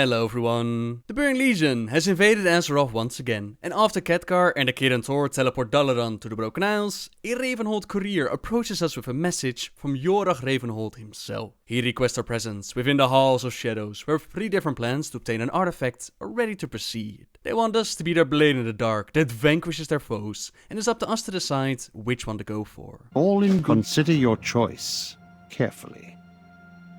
Hello everyone! The Burning Legion has invaded Azeroth once again, and after Khadgar and the Kiran Tor teleport Dalaran to the Broken Isles, a Ravenhold courier approaches us with a message from Yorach Ravenhold himself. He requests our presence within the Halls of Shadows, where 3 different plans to obtain an artifact are ready to proceed. They want us to be their blade in the dark that vanquishes their foes, and it's up to us to decide which one to go for. All in good. Consider your choice carefully.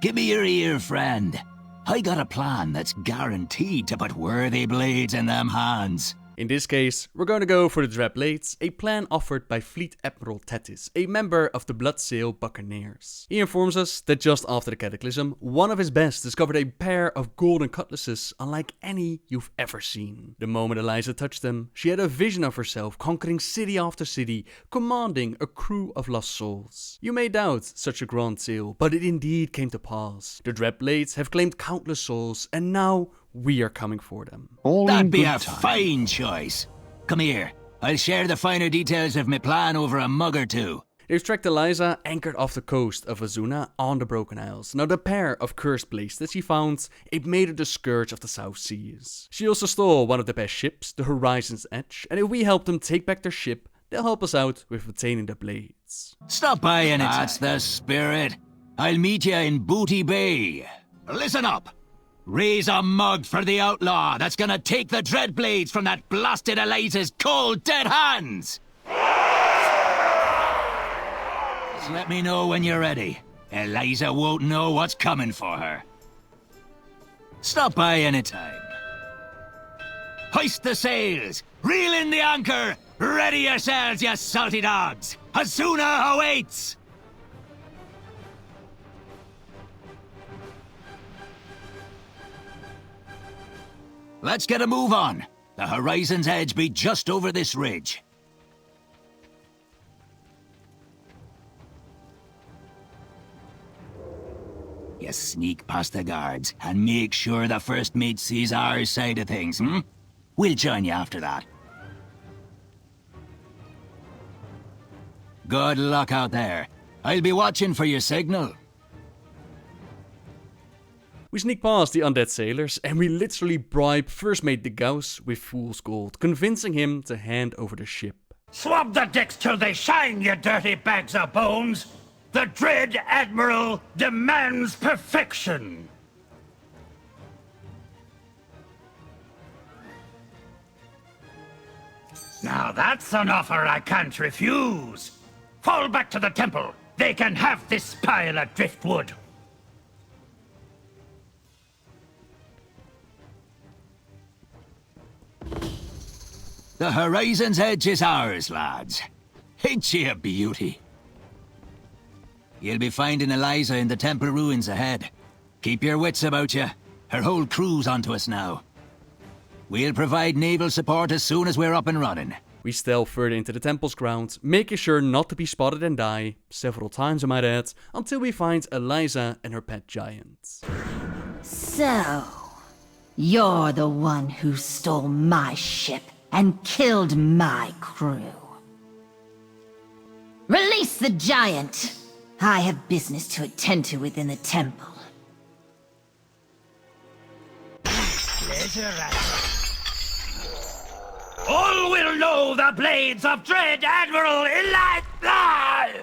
Give me your ear, friend. I got a plan that's guaranteed to put worthy blades in them hands. In this case, we're going to go for the Dreadblades, a plan offered by Fleet Admiral Thetis, a member of the Bloodsail Buccaneers. He informs us that just after the Cataclysm, one of his best discovered a pair of golden cutlasses unlike any you've ever seen. The moment Eliza touched them, she had a vision of herself conquering city after city, commanding a crew of lost souls. You may doubt such a grand tale, but it indeed came to pass. The Dreadblades have claimed countless souls, and now we are coming for them. That'd be a fine choice. Come here. I'll share the finer details of my plan over a mug or two. They've tracked Eliza anchored off the coast of Azuna on the Broken Isles. Now the pair of cursed blades that she found, it made her the scourge of the South Seas. She also stole one of the best ships, the Horizon's Edge, and if we help them take back their ship, they'll help us out with obtaining the blades. Stop by and that's the spirit. I'll meet you in Booty Bay. Listen up. Raise a mug for the outlaw that's gonna take the Dreadblades from that blasted Eliza's cold, dead hands! Just let me know when you're ready. Eliza won't know what's coming for her. Stop by anytime. Hoist the sails! Reel in the anchor! Ready yourselves, you salty dogs! Azuna awaits! Let's get a move on. The Horizon's Edge be just over this ridge. You sneak past the guards and make sure the first mate sees our side of things, hmm? We'll join you after that. Good luck out there. I'll be watching for your signal. We sneak past the undead sailors and we literally bribe First Mate de Gauss with fool's gold, convincing him to hand over the ship. Swab the decks till they shine, you dirty bags of bones! The Dread Admiral demands perfection! Now that's an offer I can't refuse! Fall back to the temple. They can have this pile of driftwood. The Horizon's Edge is ours, lads. Ain't she a beauty? You'll be finding Eliza in the temple ruins ahead. Keep your wits about you. Her whole crew's onto us now. We'll provide naval support as soon as we're up and running. We stealth further into the temple's grounds, making sure not to be spotted and die, several times I might add, until we find Eliza and her pet giant. So, you're the one who stole my ship and killed my crew. Release the giant! I have business to attend to within the temple. Pleasure, all will know the blades of Dread Admiral Eliza!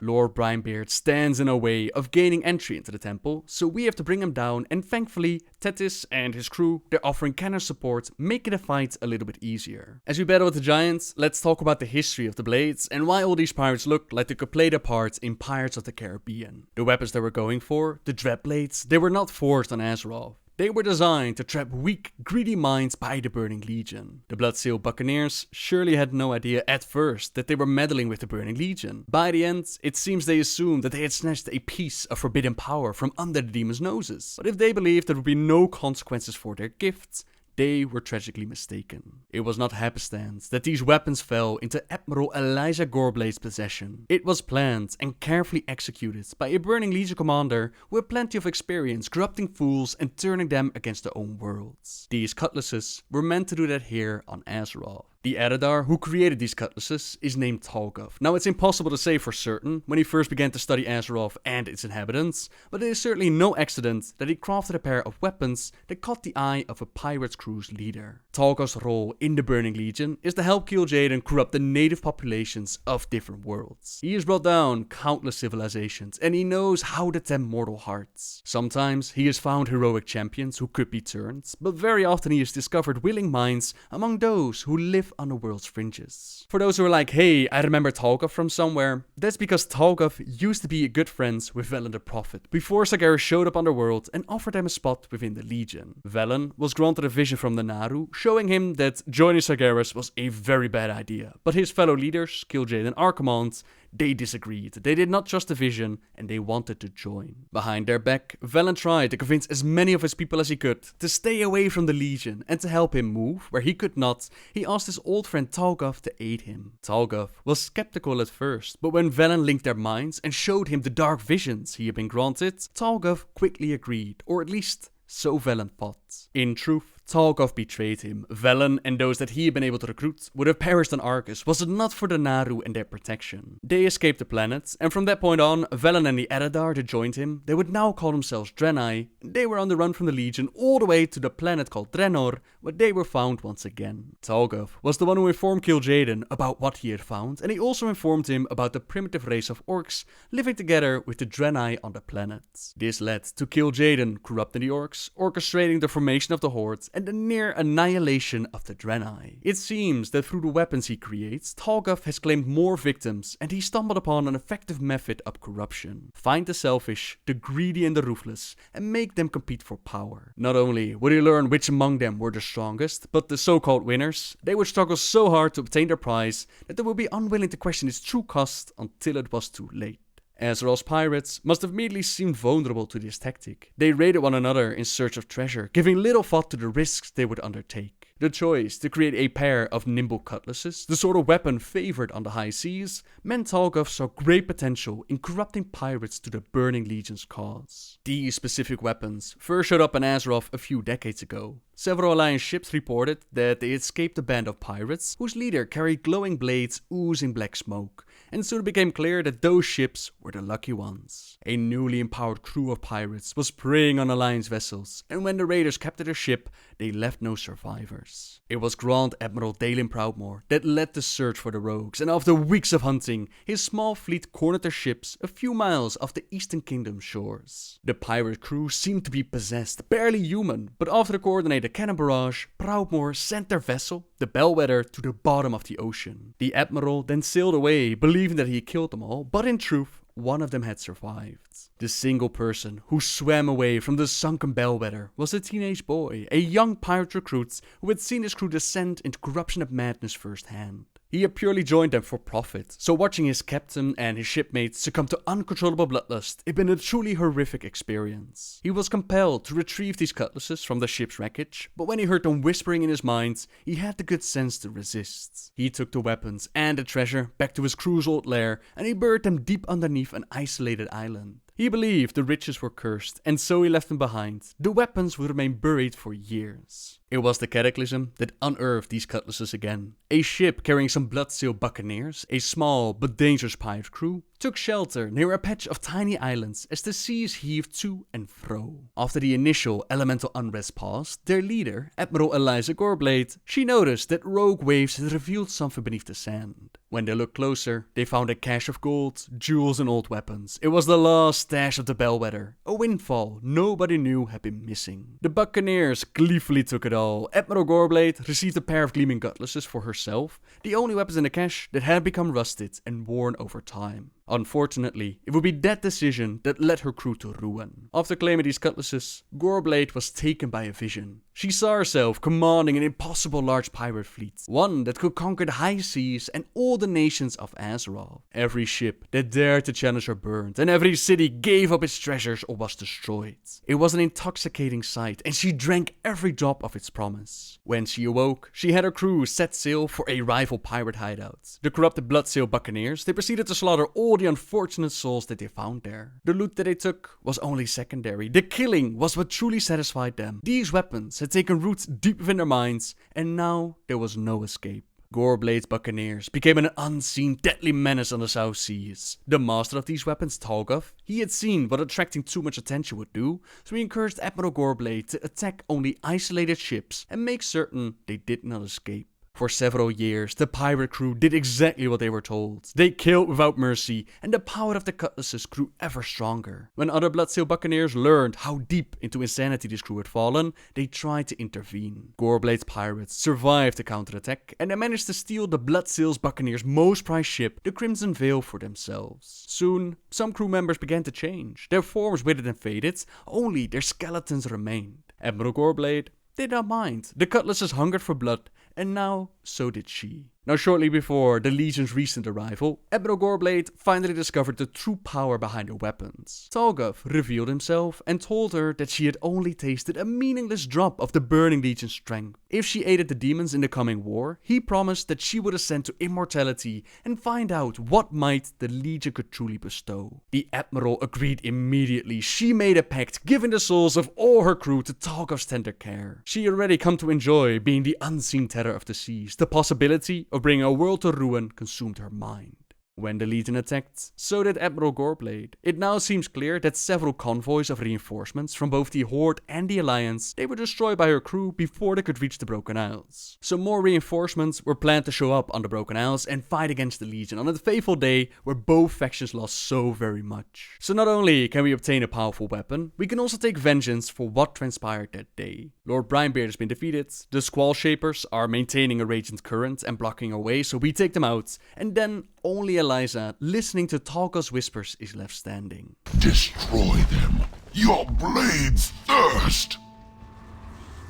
Lord Brinebeard stands in our way of gaining entry into the temple, so we have to bring him down, and thankfully, Thetis and his crew, they're offering cannon support, making the fight a little bit easier. As we battle with the giants, let's talk about the history of the blades, and why all these pirates look like they could play their part in Pirates of the Caribbean. The weapons they were going for, the Dreadblades, they were not forged on Azeroth. They were designed to trap weak, greedy minds by the Burning Legion. The Bloodsail Buccaneers surely had no idea at first that they were meddling with the Burning Legion. By the end, it seems they assumed that they had snatched a piece of forbidden power from under the demon's noses. But if they believed there would be no consequences for their gifts, they were tragically mistaken. It was not happenstance that these weapons fell into Admiral Eliza Gorblade's possession. It was planned and carefully executed by a Burning Legion commander with plenty of experience corrupting fools and turning them against their own worlds. These cutlasses were meant to do that here on Azeroth. The editor who created these cutlasses is named Talgov. Now, it's impossible to say for certain when he first began to study Azeroth and its inhabitants, but it is certainly no accident that he crafted a pair of weapons that caught the eye of a pirate's crew's leader. Talgov's role in the Burning Legion is to help Kil'jaeden corrupt the native populations of different worlds. He has brought down countless civilizations, and he knows how to tempt mortal hearts. Sometimes he has found heroic champions who could be turned, but very often he has discovered willing minds among those who live on the world's fringes. For those who are like, hey, I remember Talgov from somewhere, that's because Talgov used to be good friends with Velen the Prophet before Sargeras showed up on the world and offered them a spot within the Legion. Velen was granted a vision from the Naru, showing him that joining Sargeras was a very bad idea, but his fellow leaders, Kil'jaeden and Archimonde, they disagreed. They did not trust the vision and they wanted to join. Behind their back, Velen tried to convince as many of his people as he could to stay away from the Legion, and to help him move where he could not, he asked his old friend Talgov to aid him. Talgov was skeptical at first, but when Velen linked their minds and showed him the dark visions he had been granted, Talgov quickly agreed, or at least so Velen thought. In truth, Talgov betrayed him. Velen and those that he had been able to recruit would have perished on Arcus was it not for the Naru and their protection. They escaped the planet, and from that point on, Velen and the Eredar that joined him, they would now call themselves Draenei. They were on the run from the Legion all the way to the planet called Draenor, where they were found once again. Talgov was the one who informed Kil'jaeden about what he had found, and he also informed him about the primitive race of orcs living together with the Draenei on the planet. This led to Kil'jaeden corrupting the orcs, orchestrating the formation of the Horde, and the near annihilation of the Draenei. It seems that through the weapons he creates, Talgov has claimed more victims, and he stumbled upon an effective method of corruption. Find the selfish, the greedy and the ruthless, and make them compete for power. Not only would he learn which among them were the strongest, but the so-called winners, they would struggle so hard to obtain their prize that they would be unwilling to question its true cost until it was too late. Azeroth's pirates must have immediately seemed vulnerable to this tactic. They raided one another in search of treasure, giving little thought to the risks they would undertake. The choice to create a pair of nimble cutlasses, the sort of weapon favored on the high seas, meant Talgov saw great potential in corrupting pirates to the Burning Legion's cause. These specific weapons first showed up in Azeroth a few decades ago. Several Alliance ships reported that they escaped a band of pirates whose leader carried glowing blades oozing black smoke, and soon it became clear that those ships were the lucky ones. A newly empowered crew of pirates was preying on Alliance vessels, and when the raiders captured a ship, they left no survivors. It was Grand Admiral Dalen Proudmoore that led the search for the rogues, and after weeks of hunting, his small fleet cornered their ships a few miles off the Eastern Kingdom's shores. The pirate crew seemed to be possessed, barely human, but after the coordinated cannon barrage, Proudmoore sent their vessel, the Bellwether, to the bottom of the ocean. The Admiral then sailed away, believing that he had killed them all, but in truth, one of them had survived. The single person who swam away from the sunken Bellwether was a teenage boy, a young pirate recruit who had seen his crew descend into corruption and madness firsthand. He had purely joined them for profit, so watching his captain and his shipmates succumb to uncontrollable bloodlust had been a truly horrific experience. He was compelled to retrieve these cutlasses from the ship's wreckage, but when he heard them whispering in his mind, he had the good sense to resist. He took the weapons and the treasure back to his crew's old lair, and he buried them deep underneath an isolated island. He believed the riches were cursed, and so he left them behind. The weapons would remain buried for years. It was the Cataclysm that unearthed these cutlasses again. A ship carrying some blood-sealed buccaneers, a small but dangerous pirate crew, took shelter near a patch of tiny islands as the seas heaved to and fro. After the initial elemental unrest passed, their leader, Admiral Eliza Goreblade, she noticed that rogue waves had revealed something beneath the sand. When they looked closer, they found a cache of gold, jewels and old weapons. It was the last stash of the Bellwether, a windfall nobody knew had been missing. The buccaneers gleefully took it all. Admiral Goreblade received a pair of gleaming cutlasses for herself, the only weapons in the cache that had become rusted and worn over time. Unfortunately, it would be that decision that led her crew to ruin. After claiming these cutlasses, Goreblade was taken by a vision. She saw herself commanding an impossible large pirate fleet, one that could conquer the high seas and all the nations of Azeroth. Every ship that dared to challenge her burned, and every city gave up its treasures or was destroyed. It was an intoxicating sight, and she drank every drop of its promise. When she awoke, she had her crew set sail for a rival pirate hideout. The corrupted blood-sealed buccaneers, they proceeded to slaughter all the unfortunate souls that they found there. The loot that they took was only secondary. The killing was what truly satisfied them. These weapons had taken root deep within their minds, and now there was no escape. Goreblade's buccaneers became an unseen deadly menace on the South Seas. The master of these weapons, Talgov, he had seen what attracting too much attention would do, so he encouraged Admiral Goreblade to attack only isolated ships and make certain they did not escape. For several years, the pirate crew did exactly what they were told. They killed without mercy, and the power of the cutlasses grew ever stronger. When other Bloodsail buccaneers learned how deep into insanity this crew had fallen, they tried to intervene. Goreblade's pirates survived the counterattack, and they managed to steal the Bloodsail's buccaneers' most prized ship, the Crimson Veil, for themselves. Soon, some crew members began to change. Their forms withered and faded, only their skeletons remained. Admiral Goreblade did not mind. The cutlasses hungered for blood, and now so did she. Now, shortly before the Legion's recent arrival, Admiral Goreblade finally discovered the true power behind her weapons. Talgov revealed himself and told her that she had only tasted a meaningless drop of the Burning Legion's strength. If she aided the demons in the coming war, he promised that she would ascend to immortality and find out what might the Legion could truly bestow. The Admiral agreed immediately. She made a pact, giving the souls of all her crew to Talgov's tender care. She had already come to enjoy being the unseen terror of the seas. The possibility of bringing a world to ruin consumed her mind. When the Legion attacked, so did Admiral Goreblade. It now seems clear that several convoys of reinforcements from both the Horde and the Alliance, they were destroyed by her crew before they could reach the Broken Isles. So more reinforcements were planned to show up on the Broken Isles and fight against the Legion on the fateful day where both factions lost so very much. So not only can we obtain a powerful weapon, we can also take vengeance for what transpired that day. Lord Brinebeard has been defeated, the Squall Shapers are maintaining a raging current and blocking our way, so we take them out, and then only Eliza, listening to Talgov's whispers, is left standing. Destroy them. Your blades thirst.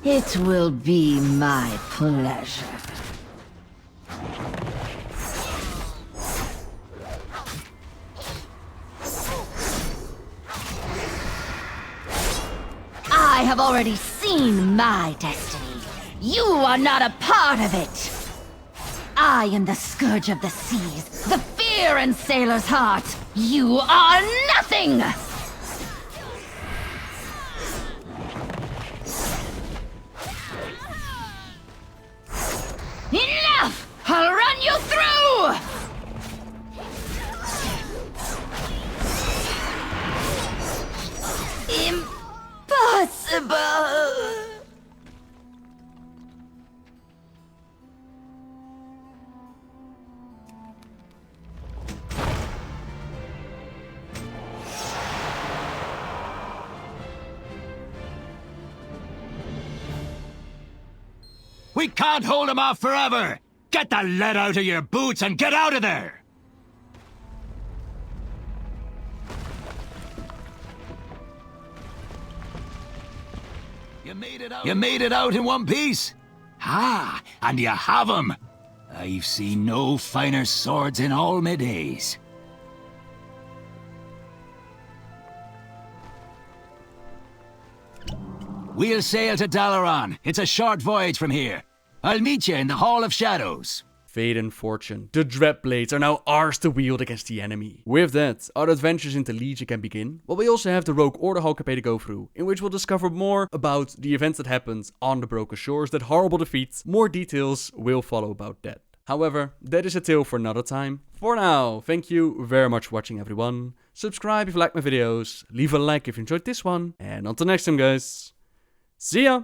It will be my pleasure. I have already seen my destiny. You are not a part of it. I am the scourge of the seas, the fear in sailor's heart. You are nothing! Enough! I'll run you through! Impossible! We can't hold him off forever! Get the lead out of your boots and get out of there! You made it out in one piece? Ah, and you have him! I've seen no finer swords in all my days. We'll sail to Dalaran. It's a short voyage from here. I'll meet you in the Hall of Shadows. Fate and fortune, the Dreadblades are now ours to wield against the enemy. With that, our adventures into Legion can begin, but we also have the Rogue Order Hall campaign to go through, in which we'll discover more about the events that happened on the Broken Shores, that horrible defeat. More details will follow about that. However, that is a tale for another time. For now, thank you very much for watching, everyone. Subscribe if you like my videos, leave a like if you enjoyed this one, and until next time, guys, see ya!